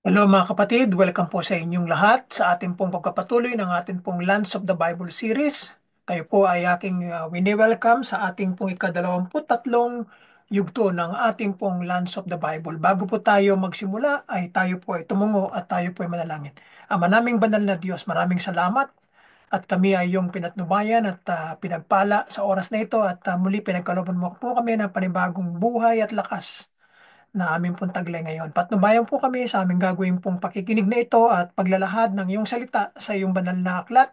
Hello mga kapatid, welcome po sa inyong lahat sa ating pong pagpapatuloy ng ating pong Lands of the Bible series. Kayo po ay aking wini-welcome sa ating pong ika-23 yugto ng ating pong Lands of the Bible. Bago po tayo magsimula ay tayo po ay tumungo at tayo po ay manalangin. Ama naming banal na Diyos, maraming salamat at kami ay iyong pinatnubayan at pinagpala sa oras na ito at muli pinagkalooban mo po kami ng panibagong buhay at lakas na aming pong taglay ngayon. Patnubayan po kami sa aming gagawin pong pakikinig na ito at paglalahad ng iyong salita sa iyong banal na aklat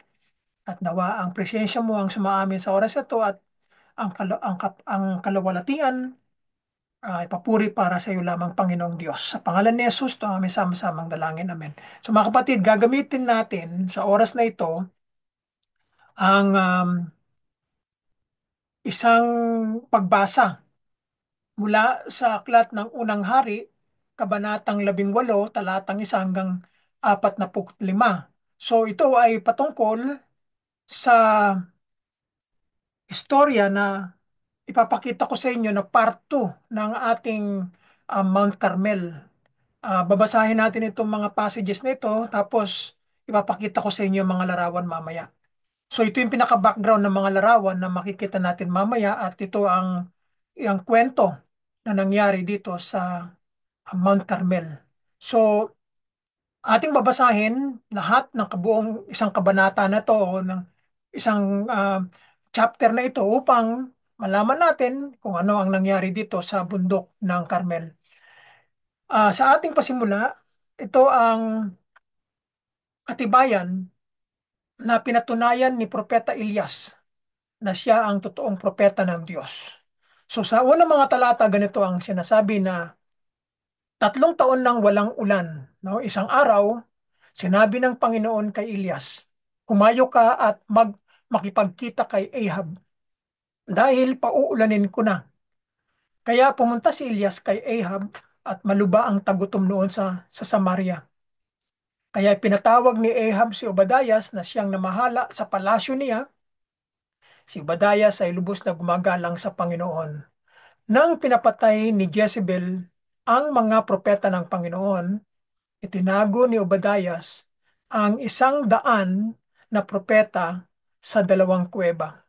at nawa ang presensya mo ang sumaamin sa oras ito at ang kalawalatian ay papuri para sa iyo lamang Panginoong Diyos. Sa pangalan ni Jesus, ito ang aming sama-samang dalangin. Amen. So mga kapatid, gagamitin natin sa oras na ito ang isang pagbasa mula sa aklat ng Unang Hari, Kabanatang 18, talatang 1 hanggang 45. So ito ay patungkol sa istorya na ipapakita ko sa inyo na part 2 ng ating Mount Carmel. Babasahin natin itong mga passages na ito, tapos ipapakita ko sa inyo ang mga larawan mamaya. So ito yung pinaka-background ng mga larawan na makikita natin mamaya at ito ang kwento na nangyari dito sa Mount Carmel. So, ating babasahin lahat ng kabuong isang kabanata na to o ng isang chapter na ito upang malaman natin kung ano ang nangyari dito sa bundok ng Carmel. Sa ating pasimula, ito ang katibayan na pinatunayan ni Propeta Elias na siya ang totoong propeta ng Diyos. So sa unang mga talata, ganito ang sinasabi na 3 taon nang walang ulan. No? Isang araw, sinabi ng Panginoon kay Elias, humayo ka at makipagkita kay Ahab dahil pauulanin ko na. Kaya pumunta si Elias kay Ahab at maluba ang tagutom noon sa Samaria. Kaya pinatawag ni Ahab si Obadias na siyang namahala sa palasyo niya. Si Obadias ay lubos na gumagalang sa Panginoon. Nang pinapatay ni Jezebel ang mga propeta ng Panginoon, itinago ni Obadias ang 100 na propeta sa 2 kuweba.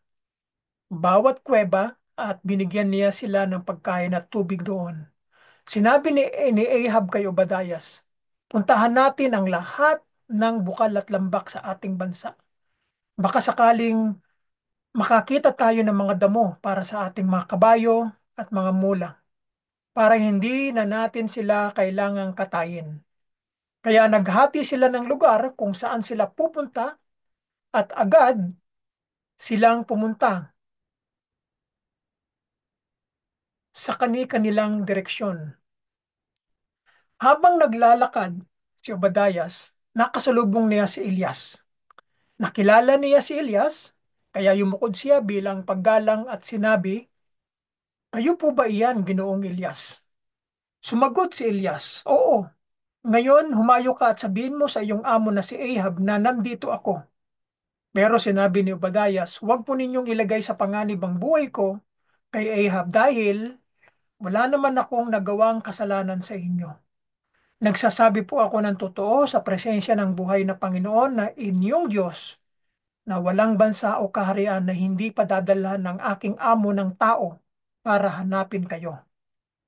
Bawat kuweba at binigyan niya sila ng pagkain at tubig doon. Sinabi ni Ahab kay Obadias, puntahan natin ang lahat ng bukal at lambak sa ating bansa. Baka sakaling makakita tayo ng mga damo para sa ating mga kabayo at mga mula, para hindi na natin sila kailangang katayin. Kaya naghati sila ng lugar kung saan sila pupunta at agad silang pumunta sa kani-kanilang direksyon. Habang naglalakad si Obadias, nakasalubong niya si Elias. Nakilala niya si Elias, kaya yumukod siya bilang paggalang at sinabi, kayo po ba iyan, Ginoong Elias? Sumagot si Elias, oo. Ngayon, humayo ka at sabihin mo sa iyong amo na si Ahab na nandito ako. Pero sinabi ni Obadias, huwag po ninyong ilagay sa panganib ang buhay ko kay Ahab dahil wala naman akong nagawang kasalanan sa inyo. Nagsasabi po ako ng totoo sa presensya ng buhay na Panginoon na inyong Diyos na walang bansa o kaharian na hindi padadalhan ng aking amo ng tao para hanapin kayo.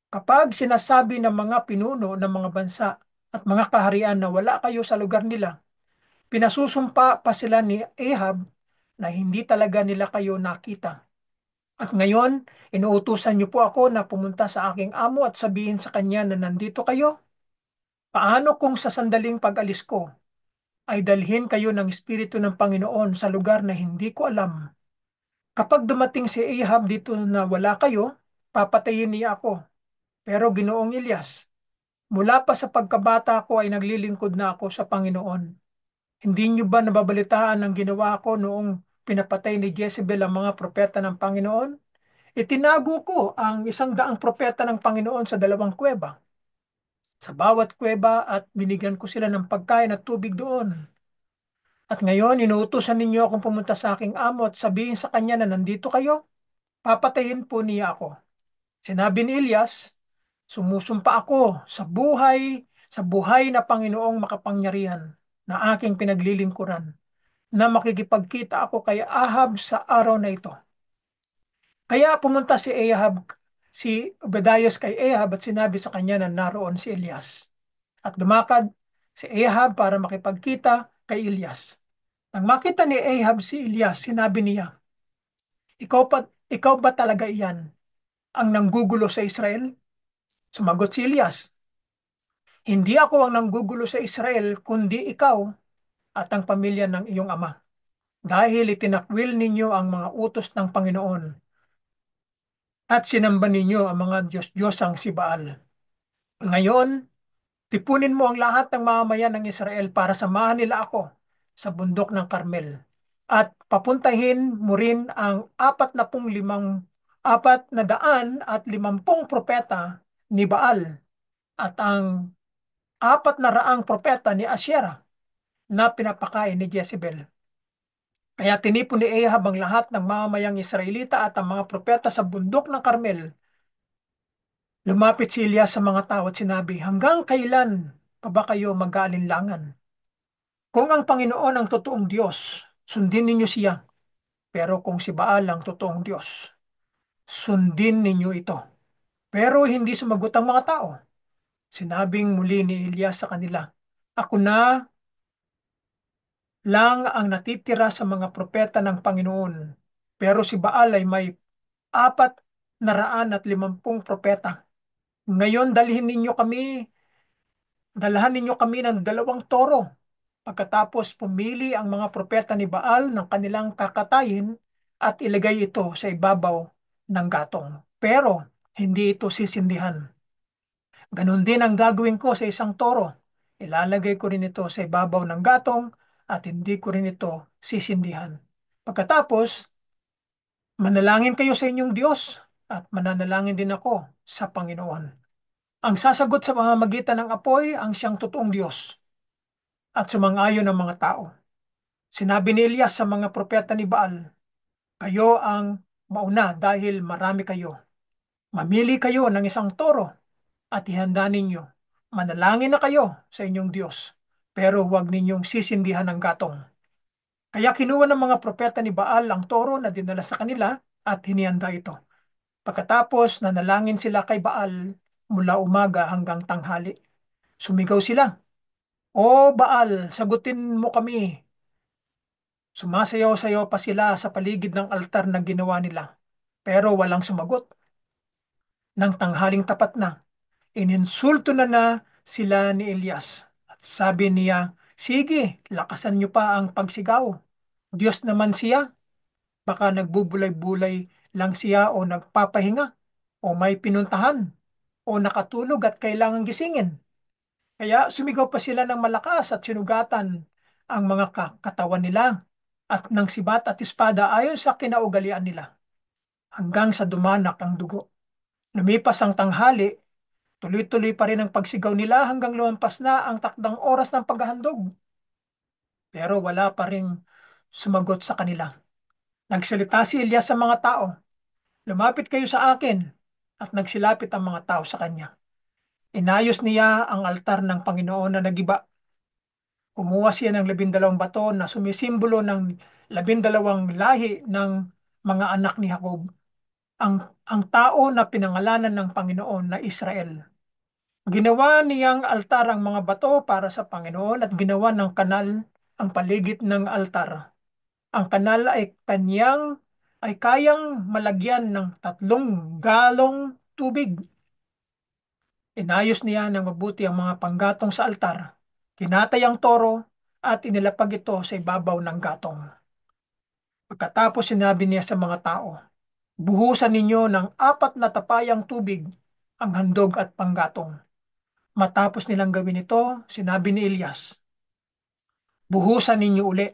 Kapag sinasabi ng mga pinuno ng mga bansa at mga kaharian na wala kayo sa lugar nila, pinasusumpa pa sila ni Ahab na hindi talaga nila kayo nakita. At ngayon, inuutusan niyo po ako na pumunta sa aking amo at sabihin sa kanya na nandito kayo. Paano kung sa sandaling pag-alis ko ay dalhin kayo ng Espiritu ng Panginoon sa lugar na hindi ko alam? Kapag dumating si Ahab dito na wala kayo, papatayin niya ako. Pero Ginoong Ilyas, mula pa sa pagkabata ko ay naglilingkod na ako sa Panginoon. Hindi niyo ba nababalitaan ang ginawa ko noong pinapatay ni Jezebel ang mga propeta ng Panginoon? Itinago ko ang 100 propeta ng Panginoon sa 2 kuweba. Sa bawat kuweba at binigyan ko sila ng pagkain at tubig doon. At ngayon, inuutusan ninyo akong pumunta sa aking amo at sabihin sa kanya na nandito kayo, papatayin po niya ako. Sinabi ni Elias, sumusumpa ako sa buhay sa buhay na Panginoong makapangyarihan na aking pinaglilingkuran na makikipagkita ako kay Ahab sa araw na ito. Kaya pumunta si Obadias kay Ahab at sinabi sa kanya na naroon si Elias. At lumakad si Ahab para makipagkita kay Elias. Nang makita ni Ahab si Elias, sinabi niya, ikaw ba talaga iyan ang nanggugulo sa Israel? Sumagot si Elias, hindi ako ang nanggugulo sa Israel, kundi ikaw at ang pamilya ng iyong ama. Dahil itinakwil ninyo ang mga utos ng Panginoon at sinamba ninyo ang mga Diyos-Diyosang si Baal. Ngayon, tipunin mo ang lahat ng mamamayan ng Israel para samahan nila ako sa bundok ng Carmel. At papuntahin mo rin ang 450 propeta ni Baal at ang 400 propeta ni Asyera na pinapakain ni Jezebel. Kaya tinipon ni Ahab ang lahat ng mamamayang Israelita at ang mga propeta sa bundok ng Carmel. Lumapit si Elias sa mga tao at sinabi, hanggang kailan pa ba kayo mag-aalinlangan? Kung ang Panginoon ang totoong Diyos, sundin ninyo siya. Pero kung si Baal ang totoong Diyos, sundin ninyo ito. Pero hindi sumagot ang mga tao. Sinabing muli ni Elias sa kanila, ako na lang ang natitira sa mga propeta ng Panginoon. Pero si Baal ay may 450 propeta. Ngayon dalahan ninyo kami ng 2 toro. Pagkatapos pumili ang mga propeta ni Baal ng kanilang kakatayin at ilagay ito sa ibabaw ng gatong. Pero hindi ito sisindihan. Ganon din ang gagawin ko sa 1 toro. Ilalagay ko rin ito sa ibabaw ng gatong at hindi ko rin ito sisindihan. Pagkatapos, manalangin kayo sa inyong Diyos at mananalangin din ako sa Panginoon. Ang sasagot sa pamamagitan ng apoy ang siyang totoong Diyos at sumang-ayon ng mga tao. Sinabi ni Elias sa mga propeta ni Baal, kayo ang mauna dahil marami kayo. Mamili kayo ng 1 toro at ihanda ninyo. Manalangin na kayo sa inyong Diyos, pero huwag ninyong sisindihan ng gatong. Kaya kinuha ng mga propeta ni Baal ang toro na dinala sa kanila at hinihanda ito. Pagkatapos nanalangin sila kay Baal mula umaga hanggang tanghali. Sumigaw sila, O Baal, sagutin mo kami. Sumasayaw-sayaw pa sila sa paligid ng altar na ginawa nila. Pero walang sumagot. Nang tanghaling tapat na, ininsulto na sila ni Elias. At sabi niya, sige, lakasan niyo pa ang pagsigaw. Diyos naman siya. Baka nagbubulay-bulay lang siya o nagpapahinga o may pinuntahan o nakatulog at kailangang gisingin. Kaya sumigaw pa sila ng malakas at sinugatan ang mga katawan nila at ng sibat at espada ayon sa kinaugalian nila hanggang sa dumanak ang dugo. Lumipas ang tanghali, tuloy-tuloy pa rin ang pagsigaw nila hanggang lumampas na ang takdang oras ng paghahandog. Pero wala pa rin sumagot sa kanila. Nagsalita si Elias sa mga tao, lumapit kayo sa akin, at nagsilapit ang mga tao sa kanya. Inayos niya ang altar ng Panginoon na nagiba. Kumuha siya ng 12 bato na sumisimbolo ng 12 lahi ng mga anak ni Jacob, ang, ang tao na pinangalanan ng Panginoon na Israel. Ginawa niyang altar ang mga bato para sa Panginoon at ginawa ng kanal ang paligid ng altar. Ang kanal ay kayang malagyan ng 3 galong tubig. Inayos niya ng mabuti ang mga panggatong sa altar. Kinatay ang toro at inilapag ito sa ibabaw ng gatong. Pagkatapos sinabi niya sa mga tao, buhusan ninyo ng 4 na tapayang tubig ang handog at panggatong. Matapos nilang gawin ito, sinabi ni Elias, buhusan ninyo uli.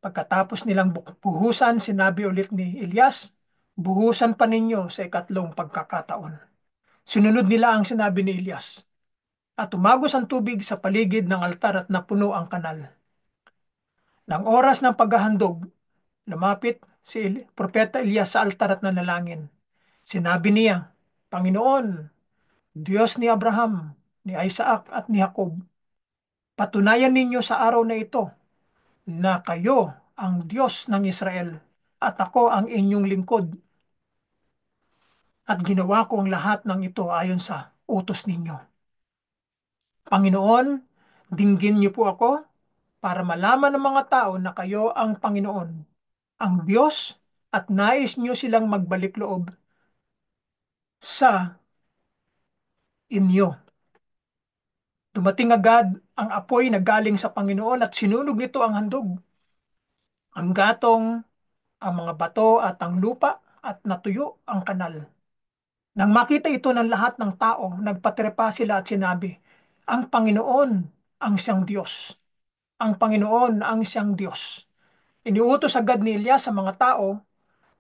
Pagkatapos nilang buhusan, sinabi ulit ni Elias, buhusan pa ninyo sa 2 pagkakataon. Sinunod nila ang sinabi ni Elias. At umagos ang tubig sa paligid ng altar at napuno ang kanal. Nang oras ng paghahandog, lumapit si Propeta Elias sa altar at nanalangin. Sinabi niya, Panginoon, Diyos ni Abraham, ni Isaac at ni Jacob. Patunayan ninyo sa araw na ito na kayo ang Diyos ng Israel at ako ang inyong lingkod at ginawa ko ang lahat ng ito ayon sa utos ninyo. Panginoon, dinggin niyo po ako para malaman ng mga tao na kayo ang Panginoon, ang Diyos, at nais niyo silang magbalik loob sa inyo. Dumating agad ang apoy na galing sa Panginoon at sinunog nito ang handog, ang gatong, ang mga bato at ang lupa at natuyo ang kanal. Nang makita ito ng lahat ng tao, nagpatrepa sila at sinabi, ang Panginoon ang siyang Diyos. Ang Panginoon ang siyang Diyos. Iniutos agad ni Elias sa mga tao,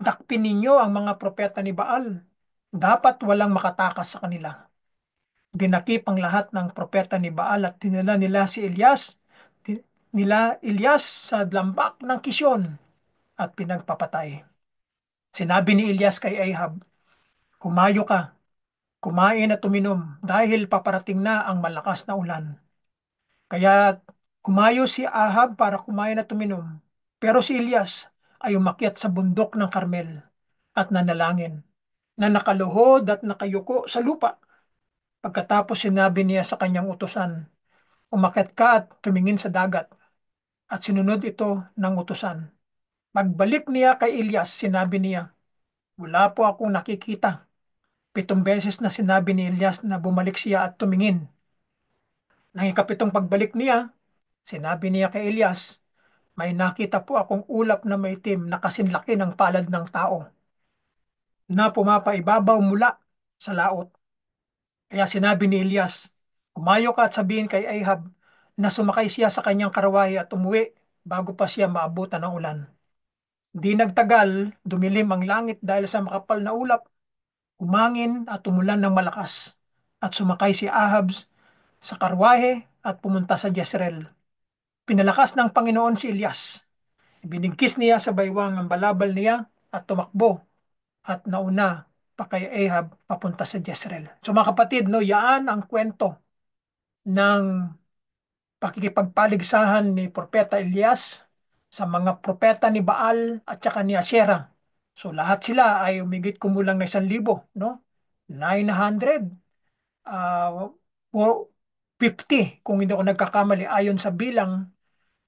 dakpin ninyo ang mga propeta ni Baal. Dapat walang makatakas sa kanila. Dinakip ang lahat ng propeta ni Baal at dinala nila si Elias, nila Elias sa lambak ng Kisyon at pinagpapatay. Sinabi ni Elias kay Ahab, humayo ka, kumain at uminom dahil paparating na ang malakas na ulan. Kaya kumayo si Ahab para kumain at uminom. Pero si Elias ay umakyat sa bundok ng Karmel at nanalangin na nakaluhod at nakayuko sa lupa. Pagkatapos sinabi niya sa kanyang utusan, umakyat ka at tumingin sa dagat at sinunod ito ng utusan. Pagbalik niya kay Elias, sinabi niya, wala po akong nakikita. 7 beses na sinabi ni Elias na bumalik siya at tumingin. Nang ikapitong pagbalik niya, sinabi niya kay Elias, may nakita po akong ulap na maitim na kasinlaki ng palad ng tao na pumapaibabaw mula sa laot. Kaya sinabi ni Elias, umayo ka at sabihin kay Ahab na sumakay siya sa kanyang karawahe at umuwi bago pa siya maabutan ng ulan. Di nagtagal, dumilim ang langit dahil sa makapal na ulap, umangin at umulan ng malakas. At sumakay si Ahab sa karwahe at pumunta sa Jezreel. Pinalakas ng Panginoon si Elias. Ibinigkis niya sa baywang ang balabal niya at tumakbo at nauna pa kay Ahab papunta sa Jezreel. So mga kapatid, no, yaan ang kwento ng pakikipagpaligsahan ni Propeta Elias sa mga propeta ni Baal at saka ni Asherah. So lahat sila ay umigit kumulang na 1,000, no? 900, uh, 50 kung hindi ako nagkakamali ayon sa bilang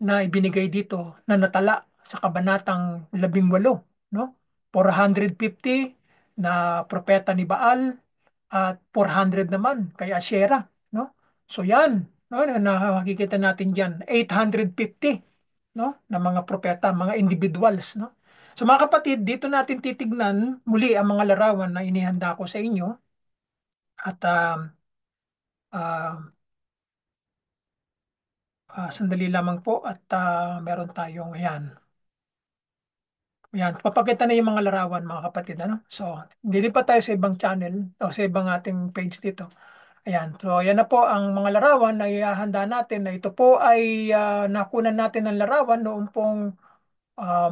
na ibinigay dito na natala sa kabanatang 18, no? 450 na propeta ni Baal at 400 naman kay Asherah, no? So yan, no, na makikita natin diyan 850, no, na mga propeta, mga individuals, no? So mga kapatid, dito natin titignan muli ang mga larawan na inihanda ko sa inyo at uh, sandali lamang po at meron tayong ayan. Yan, papakita na yung mga larawan mga kapatid. Ano? So, dilipat tayo sa ibang channel o sa ibang ating page dito. Ayan, so yan na po ang mga larawan na ihahanda natin na ito po ay nakunan natin ng larawan noong pong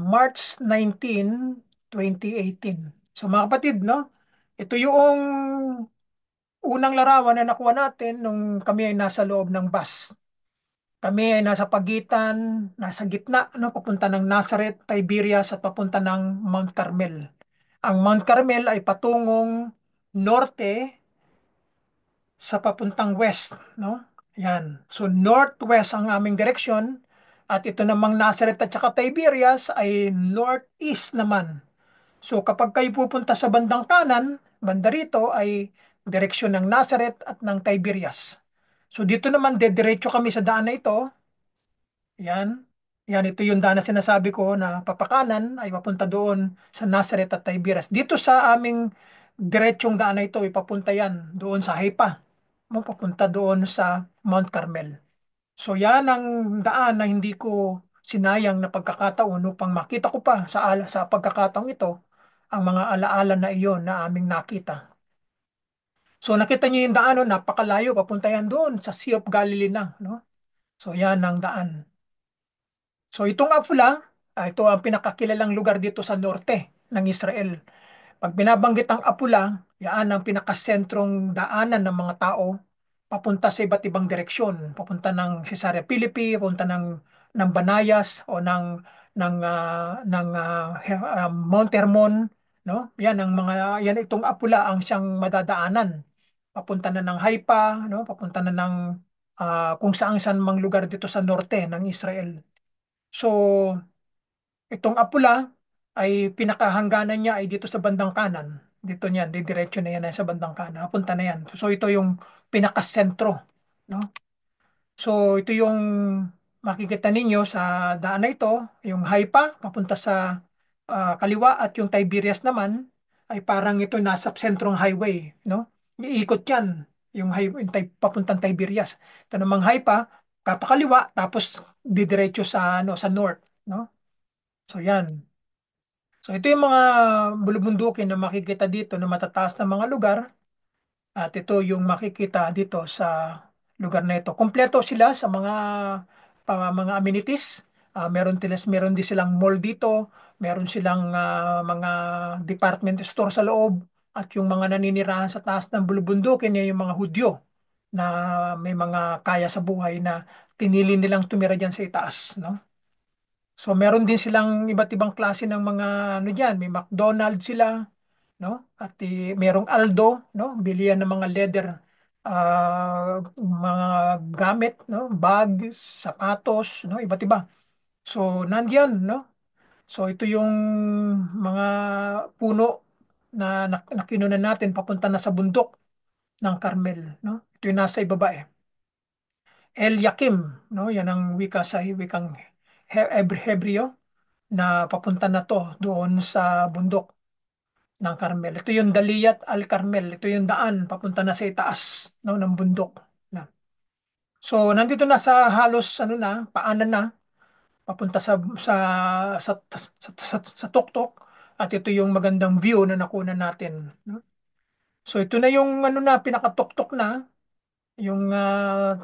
March 19, 2018. So mga kapatid, no? Ito yung unang larawan na nakuha natin nung kami ay nasa loob ng bus. Kami ay nasa pagitan, nasa gitna, no, papunta ng Nazareth, Tiberias at papunta ng Mount Carmel. Ang Mount Carmel ay patungong norte sa papuntang west, no? Yan. So northwest ang aming direksyon at ito namang Nazareth at saka Tiberias ay northeast naman. So kapag kayo pupunta sa bandang kanan, banda rito ay direksyon ng Nazareth at ng Tiberias. So dito naman dediretso kami sa daan na ito. Yan. Yan, ito yung daan na sinasabi ko na papakanan ay papunta doon sa Nazareth at Tiberias. Dito sa aming diretsong daan na ito, ipapunta yan doon sa Haifa. Mapapunta doon sa Mount Carmel. So yan ang daan na hindi ko sinayang na pagkakataon upang makita ko pa sa pagkakataong ito ang mga alaala na iyon na aming nakita. So nakita niyo yung daan, no? Napakalayo, papunta yan doon sa Sea of Galilee na. No? So yan ang daan. So itong Afula, ito ang pinakakilalang lugar dito sa norte ng Israel. Pag binabanggit ang Apula, yan ang pinakasentrong daanan ng mga tao papunta sa iba't ibang direksyon, papunta ng Cesarea Philippi, papunta ng Banayas o ng Mount Hermon, no? Yan itong Apula ang siyang madadaanan. Papunta na ng Haifa, no? Papunta na ng kung saan mang lugar dito sa norte ng Israel. So, itong Apula ay pinakahangganan niya ay dito sa bandang kanan. Dito niyan, didiretso na yan sa bandang kanan. Punta na yan. So ito yung pinakasentro, no? So ito yung makikita ninyo sa daan na ito, yung Haifa papunta sa kaliwa at yung Tiberias naman ay parang ito nasa sentrong highway, no? Iikot yan papuntang Tiberias. Ito namang Haifa kapakaliwa tapos didiretso sa sa north, no? So yan. So ito yung mga bulubundukin na makikita dito na matataas na mga lugar at ito yung makikita dito sa lugar na ito. Kompleto sila sa mga amenities. Meron din silang mall dito, meron silang mga department store sa loob at yung mga naninirahan sa taas ng bulubundukin ay yung mga Hudyo na may mga kaya sa buhay na pinili nilang tumira diyan sa itaas, no? So meron din silang iba't ibang klase ng mga ano diyan, may McDonald's sila, no? At merong Aldo, no? Bilihan ng mga leather mga gamit, no? Bag, sapatos, no? Iba't iba. So nandiyan, no? So ito yung mga puno na kinunan natin papunta na sa bundok ng Carmel, no? Ito yung nasa ibaba eh. El Yakim, no? Yan ang wika sa wikang Hebreo na papunta na to doon sa bundok ng Carmel. Ito yung Daliyat al Carmel. Ito yung daan papunta na sa itaas, no, ng bundok. Na. So nandito na sa halos ano na, paanan na papunta sa tuktok at ito yung magandang view na nakuha natin, no? So ito na yung ano na pinakatuktok na yung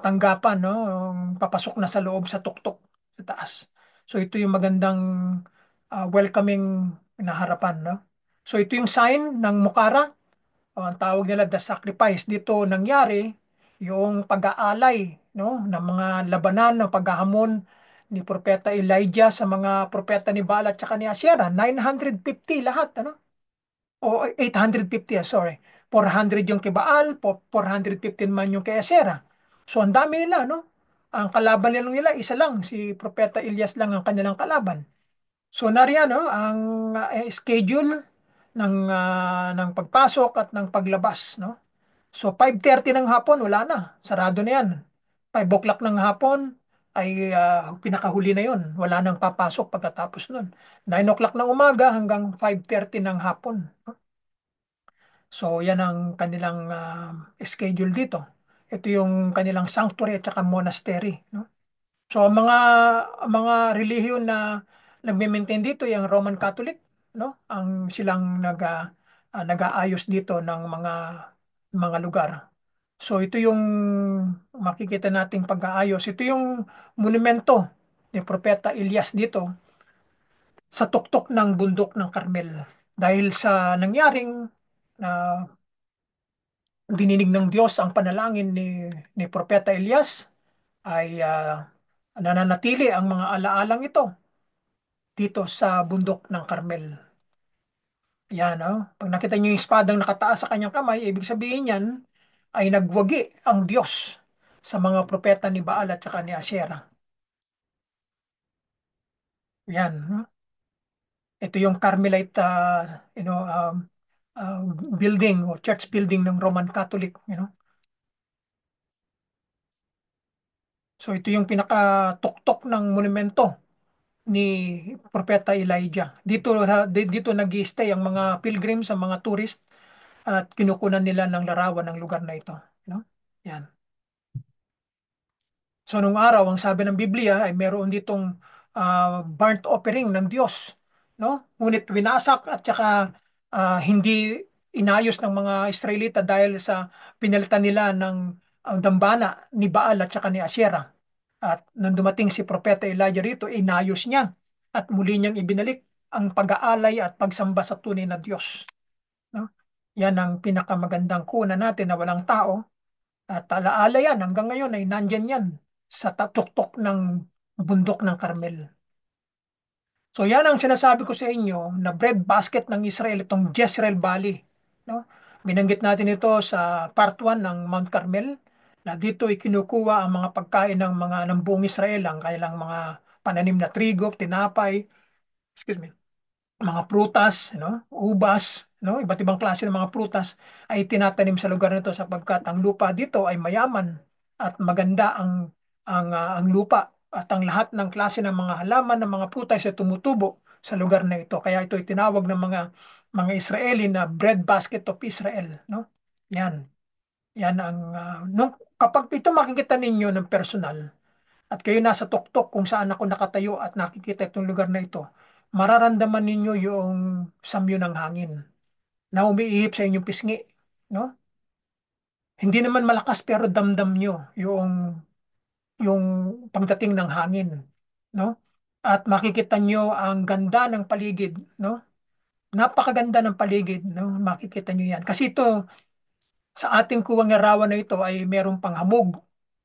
tanggapan, no, yung papasok na sa loob sa tuktok sa taas. So ito yung magandang welcoming na harapan, no? So ito yung sign ng Mukara. Ang tawag nila the sacrifice. Dito nangyari yung pag-aalay, no, ng mga labanan ng paghahamon ni Propeta Elijah sa mga propeta ni Baal at saka ni Asherah. 950 lahat, ano? O 850, sorry. 400 yung kay Baal, 415 man yung kay Asherah. So ang dami nila, no? Ang kalaban nila isa lang, si Propeta Elias lang ang kanilang kalaban. So nariyan, no, ang schedule ng pagpasok at ng paglabas, no? So 5:30 ng hapon wala na, sarado na 'yan. 5 o'clock ng hapon ay pinakahuli na 'yon. Wala nang papasok pagkatapos nun. 9 o'clock ng umaga hanggang 5:30 ng hapon, no? So yan ang kanilang schedule dito. Ito yung kanilang sanctuary at saka monastery, no? So ang mga relihiyon na nagme-maintain dito yung Roman Catholic, no? Ang silang nag-aayos dito ng mga lugar. So ito yung makikita nating pag-aayos. Ito yung monumento ni Propeta Elias dito sa tuktok ng bundok ng Carmel. Dahil sa nangyaring na dininig ng Diyos ang panalangin ni Propeta Elias ay nananatili ang mga alaalang ito dito sa bundok ng Carmel. Yan, no? Pag nakita niyo yung espadang nakataas sa kanyang kamay, ibig sabihin yan ay nagwagi ang Diyos sa mga propeta ni Baal at saka ni Asherah. Yan, no? Ito yung Carmelite uh, building o church building ng Roman Catholic, you know. So ito yung pinakatuktok ng monumento ni Propeta Elijah. Dito nag-stay ang mga pilgrims, ang mga tourist at kinukunan nila ng larawan ng lugar na ito, no? Yan. So nung araw, ang sabi ng Biblia ay meron ditong burnt offering ng Diyos, no? Ngunit winasak at saka hindi inayos ng mga Israelita dahil sa pinalitan nila ng dambana ni Baal at saka ni Asherah. At nung dumating si Propeta Elijah rito, inayos niya at muli niyang ibinalik ang pag-aalay at pagsamba sa tunay na Diyos, no? Yan ang pinakamagandang kuna natin na walang tao At alaala yan, hanggang ngayon ay nandyan yan sa tuktok ng bundok ng Carmel. So yan ang sinasabi ko sa inyo na breadbasket ng Israel, itong Jezreel Valley. No? Binanggit natin ito sa part 1 ng Mount Carmel na dito ay kinukuha ang mga pagkain ng buong Israel, ang kailang mga pananim na trigo, tinapay, excuse me, mga prutas, ubas, iba't ibang klase ng mga prutas ay tinatanim sa lugar nito sapagkat ang lupa dito ay mayaman at maganda ang lupa at ang lahat ng klase ng mga halaman ng mga prutas ay tumutubo sa lugar na ito. Kaya ito ay tinawag ng mga Israeli na breadbasket of Israel, no? Yan. Yan ang kapag ito makikita ninyo ng personal, at kayo nasa tuktok kung saan ako nakatayo at nakikita itong lugar na ito, mararamdaman ninyo yung samyo ng hangin na umiihip sa inyong pisngi, no? Hindi naman malakas pero damdam nyo yung pagdating ng hangin, no? At makikita nyo ang ganda ng paligid, no? Napakaganda ng paligid, no? Makikita nyo yan. Kasi ito, sa ating kuwang larawan na ito ay merong panghamog,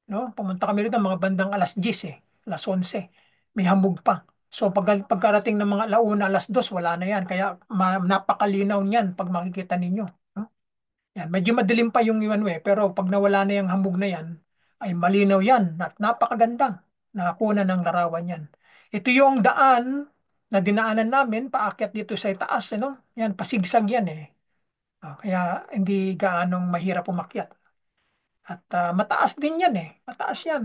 no? Pumunta kami rito mga bandang alas 10 alas 11. May hamog pa. So pagkarating ng mga alauna, alas 2, wala na yan. Kaya napakalinaw niyan pag makikita ninyo. No? Yan. Medyo madilim pa yung iwan pero pag nawala na yung hamog na yan, ay malinaw yan at napakaganda. Nakakuha ng larawan yan. Ito yung daan na dinaanan namin paakyat dito sa itaas. Yan, pasigsag yan eh. Kaya hindi gaanong mahirap umakyat. At mataas din yan eh. Mataas yan.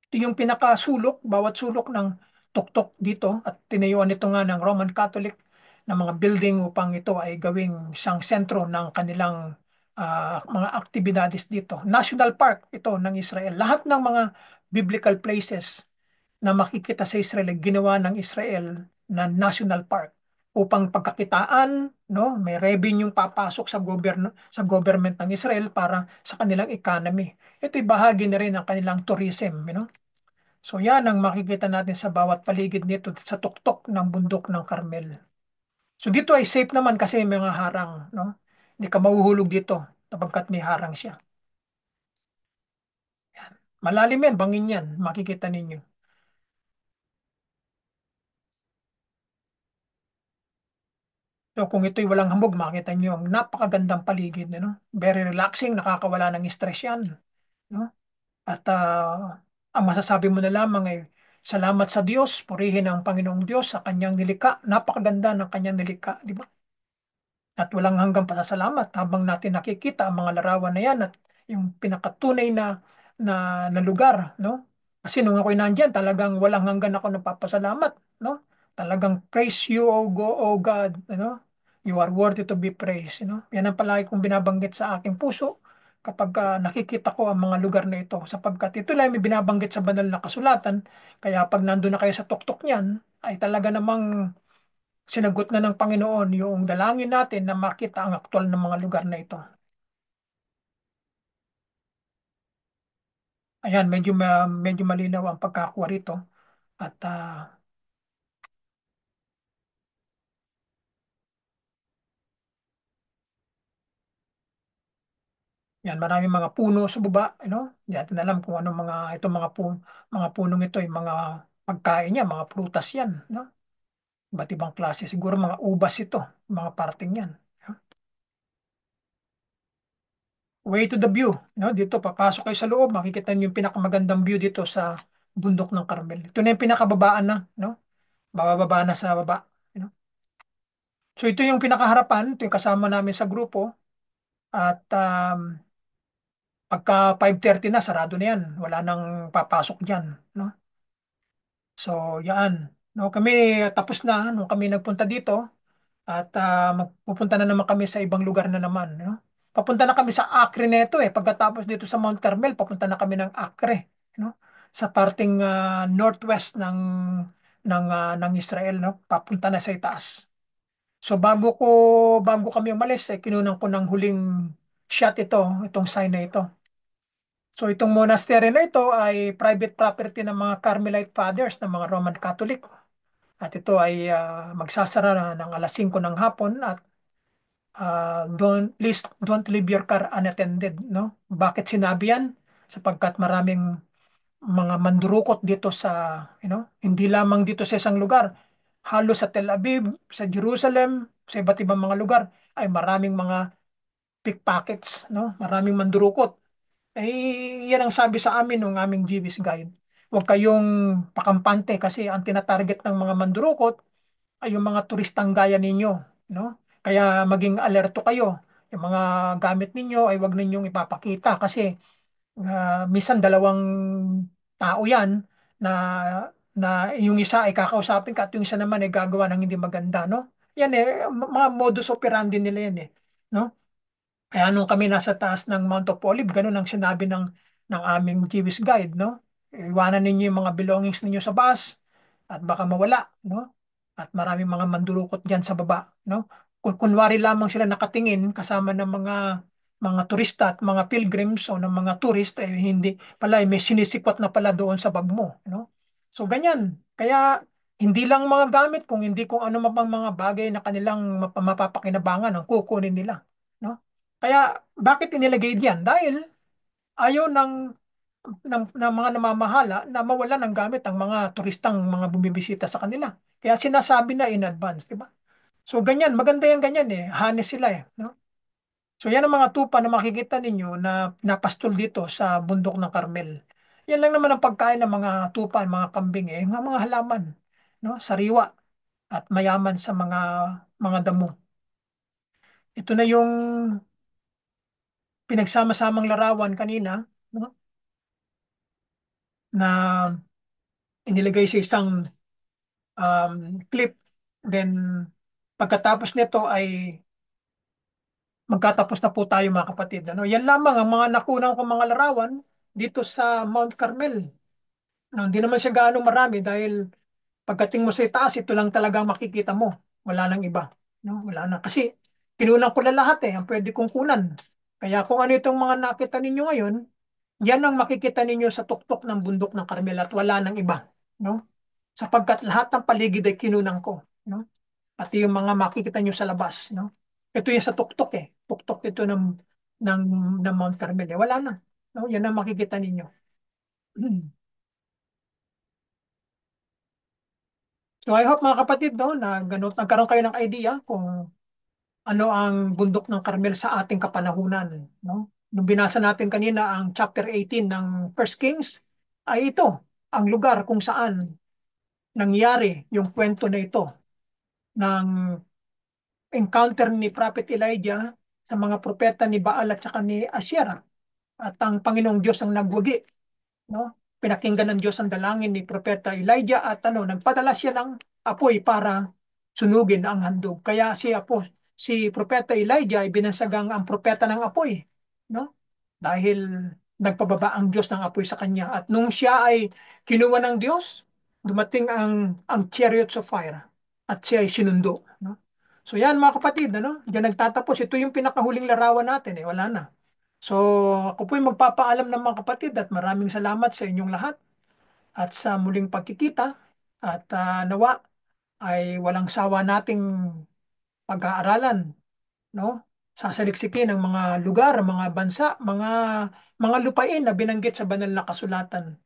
Ito yung pinakasulok, bawat sulok ng tuktok dito at tinayuan ito nga ng Roman Catholic na mga building upang ito ay gawing isang sentro ng kanilang mga aktibidades dito. National Park ito ng Israel. Lahat ng mga biblical places na makikita sa Israel ay ginawa ng Israel na national park upang pagkakitaan, no, may revenue papasok sa government ng Israel para sa kanilang economy. Ito'y bahagi na rin ng kanilang tourism, So yan ang makikita natin sa bawat paligid nito sa tuktok ng bundok ng Carmel. So dito ay safe naman kasi may mga harang, no? Hindi ka mahuhulog dito sapagkat may harang siya. Malalim yan, bangin yan, makikita ninyo. So kung ito'y walang hambog, makita niyo ang napakagandang paligid, Very relaxing, nakakawala ng stress yan, no? At ang masasabi mo na lamang ay salamat sa Diyos, purihin ang Panginoong Diyos sa kanyang nilikha. Napakaganda ng kanyang nilikha, di ba? At walang hanggang pasasalamat habang natin nakikita ang mga larawan na yan at yung pinakatunay na, na lugar, no? Kasi nung ako'y nandyan, talagang walang hanggan ako nagpapasalamat, no? Talagang praise you, O God, You are worthy to be praised, Yan ang palagi kong binabanggit sa aking puso kapag nakikita ko ang mga lugar na ito sapagkat ito lang may binabanggit sa banal na kasulatan kaya pag nandun na kayo sa tuktok niyan ay talaga namang sinagot na ng Panginoon yung dalangin natin na makita ang aktwal ng mga lugar na ito. Ayan, medyo malinaw ang pagkakakuha rito. At yan, maraming mga puno sa baba. Hindi natin alam kung ano mga punong ito, yung mga pagkain niya, mga prutas yan. Iba't ibang klase. Siguro mga ubas ito, mga parting yan. Way to the view. Dito, papasok kayo sa loob, makikita niyo yung pinakamagandang view dito sa bundok ng Carmel. Ito na yung pinakababaan na, bababa na sa baba. So ito yung pinakaharapan, ito yung kasama namin sa grupo at pagka 5:30 na sarado na yan. Wala nang papasok diyan, no? So yan. No, kami tapos na nung kami nagpunta dito at magpupunta na naman kami sa ibang lugar na naman, no? Papunta na kami sa Acre neto eh. Pagkatapos dito sa Mount Carmel, papunta na kami ng Acre, no? Sa parting northwest ng Israel, no? Papunta na sa itaas. So bago kami umalis, kinunan ko ng huling shot itong sign na ito. So itong monastery na ito ay private property ng mga Carmelite Fathers ng mga Roman Catholic. At ito ay magsasara na ng alas 5 ng hapon at don't leave your car unattended, no? Bakit sinabi yan? Sapagkat maraming mga mandurukot dito sa, hindi lamang dito sa isang lugar, halos sa Tel Aviv, sa Jerusalem, sa iba't ibang mga lugar, ay maraming mga pickpockets, no? Maraming mandurukot. Eh, yan ang sabi sa amin ng aming GB's guide. Huwag kayong pakampante kasi ang tinatarget ng mga mandurukot ay yung mga turistang gaya ninyo, no? Kaya maging alerto kayo. Yung mga gamit ninyo ay huwag ninyong ipapakita kasi minsan dalawang tao yan na yung isa ay kakausapin ka at yung isa naman ay gagawa ng hindi maganda, no? Yan mga modus operandi nila yan no? Kaya nung kami nasa taas ng Mount of Olive, ganun ang sinabi ng aming Jewish guide, no? Iwanan ninyo yung mga belongings ninyo sa bus at baka mawala, no? At maraming mga mandurukot diyan sa baba, no? Kung kunwari lamang sila nakatingin kasama ng mga turista at mga pilgrims o ng mga tourist, eh hindi pala, may sinisikwat na pala doon sa bag mo, no? So ganyan. Kaya hindi lang mga gamit, kung hindi kung ano mang mga bagay na kanilang mapapakinabangan ang kukunin nila, no? Kaya bakit inilagay diyan? Dahil ayaw ng mga namamahala na mawala ng gamit ang mga turistang mga bumibisita sa kanila. Kaya sinasabi na in advance, di ba? So ganyan, maganda yung ganyan Hanes sila no? So yan ang mga tupa na makikita ninyo na napastol dito sa bundok ng Carmel. Yan lang naman ang pagkain ng mga tupa, mga kambing ng mga halaman, no? Sariwa at mayaman sa mga damo. Ito na yung pinagsama-samang larawan kanina, no? Na inilagay sa isang clip. Then, pagkatapos nito ay magkatapos na po tayo mga kapatid. Ano? Yan lamang ang mga nakunan kong mga larawan dito sa Mount Carmel. No, hindi naman siya gaano marami dahil pagdating mo sa itaas, ito lang talagang makikita mo. Wala nang iba. No? Wala na. Kasi kinunan ko na lahat ang pwede kong kunan. Kaya kung ano itong mga nakita ninyo ngayon, yan ang makikita ninyo sa tuktok ng bundok ng Carmel at wala nang iba. No? Sapagkat lahat ng paligid ay kinunan ko. No? Pati yung mga makikita nyo sa labas, no? Ito yung sa tuktok Tuktok ito ng, ng Mount Carmel. Wala na. No? Yan ang makikita ninyo. Hmm. So I hope mga kapatid, no, na ganun, nagkaroon kayo ng idea kung ano ang bundok ng Carmel sa ating kapanahunan. No? Nung binasa natin kanina ang chapter 18 ng First Kings, ay ito, ang lugar kung saan nangyari yung kwento na ito ng encounter ni Prophet Elijah sa mga propeta ni Baal at saka ni Asherah. At ang Panginoong Diyos ang nagwagi, no? Pinakinggan ng Diyos ang dalangin ni Propeta Elijah at nagpadala siya ng apoy para sunugin ang handog. Kaya si Propeta Elijah ay binansagang ang propeta ng apoy, no? Dahil nagpababa ang Diyos ng apoy sa kanya. At nung siya ay kinuha ng Diyos, dumating ang chariots of fire at siya ay sinundo, no? So yan mga kapatid, Diyan nagtatapos. Ito yung pinakahuling larawan natin wala na. So ako po'y magpapaalam ng mga kapatid at maraming salamat sa inyong lahat at sa muling pagkikita at nawa ay walang sawa nating pag-aaralan, no? Sasaliksikin ang mga lugar, mga bansa, mga lupain na binanggit sa banal na kasulatan.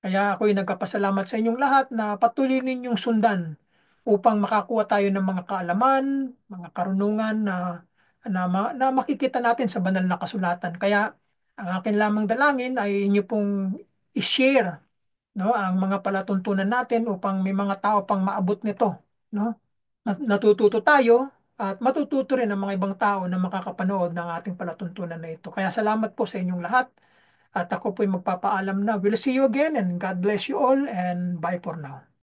Kaya ako'y nagkapasalamat sa inyong lahat na patuloy ninyong sundan upang makakuha tayo ng mga kaalaman, mga karunungan na makikita natin sa banal na kasulatan. Kaya ang akin lamang dalangin ay inyo pong i-share, no, ang mga palatuntunan natin upang may mga tao pang maabot nito, no? Natututo tayo at matututo rin ang mga ibang tao na makakapanood ng ating palatuntunan na ito. Kaya salamat po sa inyong lahat at ako po'y magpapaalam na. We'll see you again and God bless you all and bye for now.